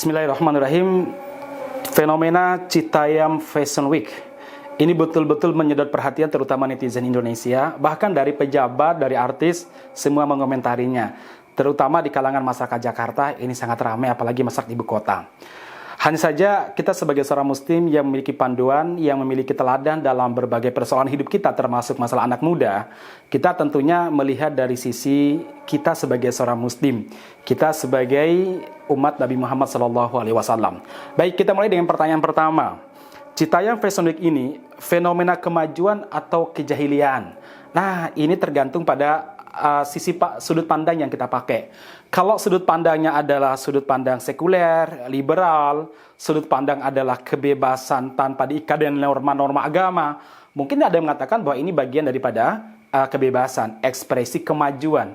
Bismillahirrahmanirrahim. Fenomena Citayam Fashion Week ini betul-betul menyedot perhatian terutama netizen Indonesia, bahkan dari pejabat, dari artis, semua mengomentarinya. Terutama di kalangan masyarakat Jakarta, ini sangat ramai, apalagi masyarakat ibu kota. Hanya saja kita sebagai seorang muslim yang memiliki panduan, yang memiliki teladan dalam berbagai persoalan hidup kita, termasuk masalah anak muda, kita tentunya melihat dari sisi kita sebagai seorang muslim, kita sebagai umat Nabi Muhammad SAW. Baik, kita mulai dengan pertanyaan pertama. Citayam Fashion Week ini fenomena kemajuan atau kejahilian? Nah, ini tergantung pada sudut pandang yang kita pakai. Kalau sudut pandangnya adalah sudut pandang sekuler, liberal, sudut pandang adalah kebebasan tanpa diikat dengan norma-norma agama, mungkin ada yang mengatakan bahwa ini bagian daripada kebebasan, ekspresi kemajuan,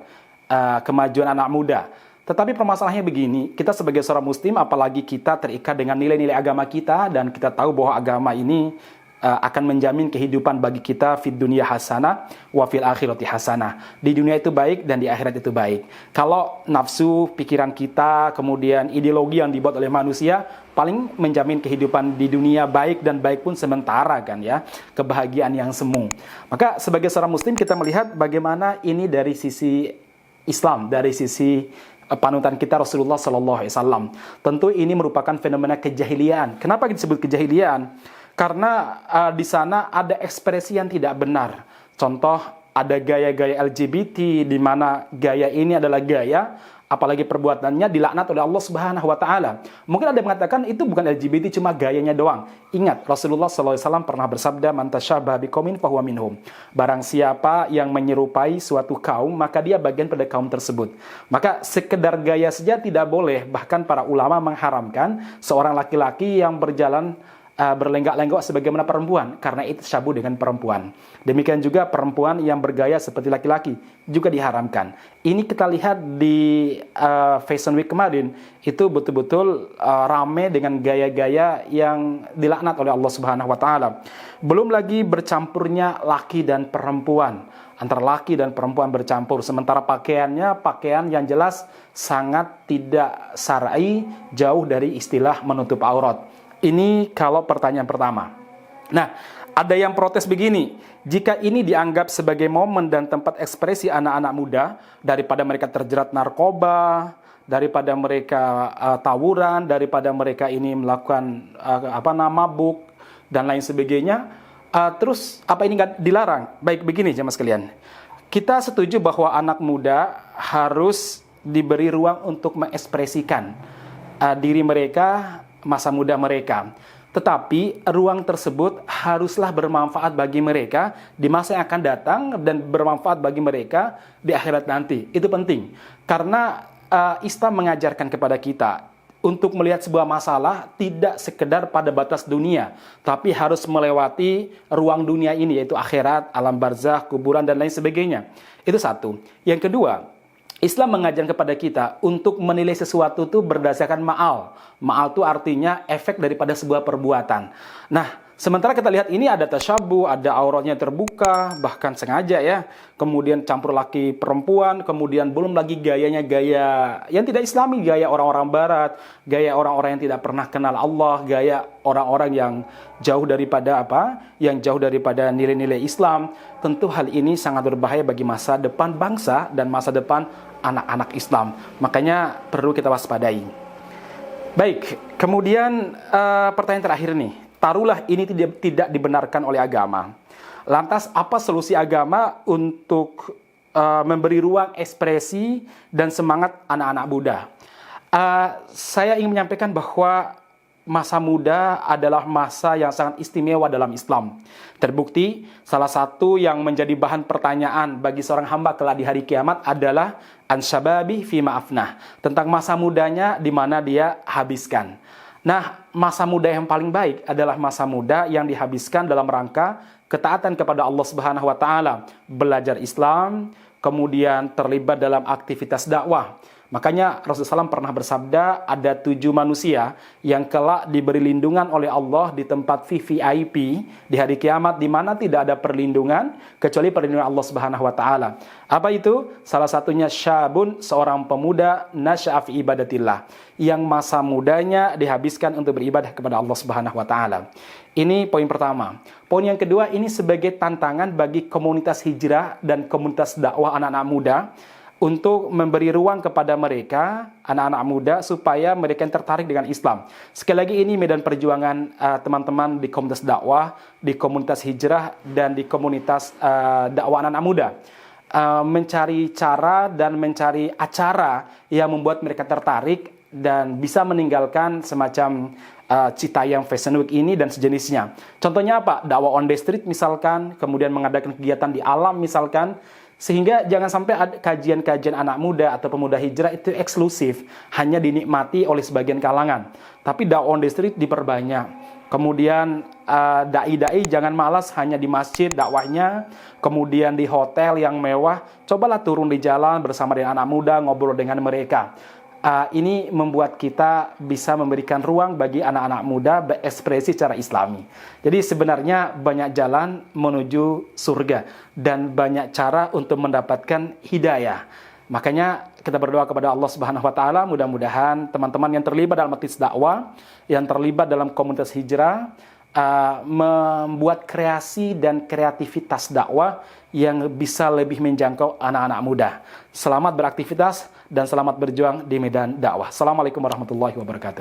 kemajuan anak muda. Tetapi permasalahannya begini, kita sebagai seorang muslim, apalagi kita terikat dengan nilai-nilai agama kita, dan kita tahu bahwa agama ini akan menjamin kehidupan bagi kita fid dunia hasanah wa fil akhirati hasanah. Di dunia itu baik dan di akhirat itu baik. Kalau nafsu, pikiran kita, kemudian ideologi yang dibuat oleh manusia, paling menjamin kehidupan di dunia baik, dan baik pun sementara kan ya, kebahagiaan yang semu. Maka sebagai seorang muslim kita melihat bagaimana ini dari sisi Islam, dari sisi panutan kita Rasulullah SAW. Tentu ini merupakan fenomena kejahilian. Kenapa disebut kejahilian? Karena di sana ada ekspresi yang tidak benar. Contoh, ada gaya-gaya LGBT, di mana gaya ini adalah gaya, apalagi perbuatannya dilaknat oleh Allah Subhanahu wa Ta'ala. Mungkin ada yang mengatakan itu bukan LGBT, cuma gayanya doang. Ingat, Rasulullah SAW pernah bersabda, "Man tashabbaha biqaumin fahuwa minhum." Barang siapa yang menyerupai suatu kaum, maka dia bagian pada kaum tersebut. Maka sekedar gaya saja tidak boleh. Bahkan para ulama mengharamkan seorang laki-laki yang berjalan berlenggak-lenggok sebagaimana perempuan, karena itu syabu dengan perempuan. Demikian juga perempuan yang bergaya seperti laki-laki juga diharamkan. Ini kita lihat di Fashion Week kemarin, itu betul-betul rame dengan gaya-gaya yang dilaknat oleh Allah Subhanahu wa Ta'ala. Belum lagi bercampurnya laki dan perempuan, antara laki dan perempuan bercampur, sementara pakaiannya pakaian yang jelas sangat tidak syar'i, jauh dari istilah menutup aurat. Ini kalau pertanyaan pertama. Nah, ada yang protes begini, jika ini dianggap sebagai momen dan tempat ekspresi anak-anak muda, daripada mereka terjerat narkoba, daripada mereka tawuran, daripada mereka ini melakukan mabuk dan lain sebagainya, terus apa ini nggak dilarang? Baik, begini jemaah sekalian, kita setuju bahwa anak muda harus diberi ruang untuk mengekspresikan diri mereka, masa muda mereka. Tetapi ruang tersebut haruslah bermanfaat bagi mereka di masa yang akan datang, dan bermanfaat bagi mereka di akhirat nanti. Itu penting. Karena Islam mengajarkan kepada kita untuk melihat sebuah masalah tidak sekedar pada batas dunia, tapi harus melewati ruang dunia ini, yaitu akhirat, alam barzakh, kuburan, dan lain sebagainya. Itu satu. Yang kedua, Islam mengajarkan kepada kita untuk menilai sesuatu itu berdasarkan ma'al. Ma'al itu artinya efek daripada sebuah perbuatan. Nah, sementara kita lihat ini ada tasyabuh, ada auratnya terbuka, bahkan sengaja ya. Kemudian campur laki perempuan, kemudian belum lagi gayanya gaya yang tidak islami, gaya orang-orang barat, gaya orang-orang yang tidak pernah kenal Allah, gaya orang-orang yang jauh daripada Yang jauh daripada nilai-nilai Islam. Tentu hal ini sangat berbahaya bagi masa depan bangsa dan masa depan anak-anak Islam. Makanya perlu kita waspadai. Baik, kemudian pertanyaan terakhir nih. Taruhlah ini tidak dibenarkan oleh agama. Lantas apa solusi agama untuk memberi ruang ekspresi dan semangat anak-anak muda? Saya ingin menyampaikan bahwa masa muda adalah masa yang sangat istimewa dalam Islam. Terbukti, salah satu yang menjadi bahan pertanyaan bagi seorang hamba kelak di hari kiamat adalah an-syababi fima afnah, tentang masa mudanya di mana dia habiskan. Nah, masa muda yang paling baik adalah masa muda yang dihabiskan dalam rangka ketaatan kepada Allah Subhanahu wa taala, belajar Islam, kemudian terlibat dalam aktivitas dakwah. Makanya Rasulullah SAW pernah bersabda, ada 7 manusia yang kelak diberi lindungan oleh Allah di tempat VVIP di hari kiamat, di mana tidak ada perlindungan kecuali perlindungan Allah Subhanahu wa taala. Apa itu? Salah satunya syabun, seorang pemuda nasya'a fi ibadatillah, yang masa mudanya dihabiskan untuk beribadah kepada Allah Subhanahu wa taala. Ini poin pertama. Poin yang kedua, ini sebagai tantangan bagi komunitas hijrah dan komunitas dakwah anak-anak muda untuk memberi ruang kepada mereka, anak-anak muda, supaya mereka yang tertarik dengan Islam. Sekali lagi, ini medan perjuangan teman-teman di komunitas dakwah, di komunitas hijrah, dan di komunitas dakwah anak-anak muda. Mencari cara dan mencari acara yang membuat mereka tertarik dan bisa meninggalkan semacam Citayam Fashion Week ini dan sejenisnya. Contohnya apa? Dakwah on the street misalkan, kemudian mengadakan kegiatan di alam misalkan, sehingga jangan sampai kajian-kajian anak muda atau pemuda hijrah itu eksklusif, hanya dinikmati oleh sebagian kalangan. Tapi dakwah on the street diperbanyak. Kemudian dai-dai jangan malas hanya di masjid dakwahnya, kemudian di hotel yang mewah. Cobalah turun di jalan bersama dengan anak muda, ngobrol dengan mereka. Ini membuat kita bisa memberikan ruang bagi anak-anak muda berekspresi secara Islami. Jadi sebenarnya banyak jalan menuju surga dan banyak cara untuk mendapatkan hidayah. Makanya kita berdoa kepada Allah Subhanahu wa taala, mudah-mudahan teman-teman yang terlibat dalam aktivitas dakwah, yang terlibat dalam komunitas hijrah, membuat kreasi dan kreativitas dakwah yang bisa lebih menjangkau anak-anak muda. Selamat beraktivitas dan selamat berjuang di medan dakwah. Assalamualaikum warahmatullahi wabarakatuh.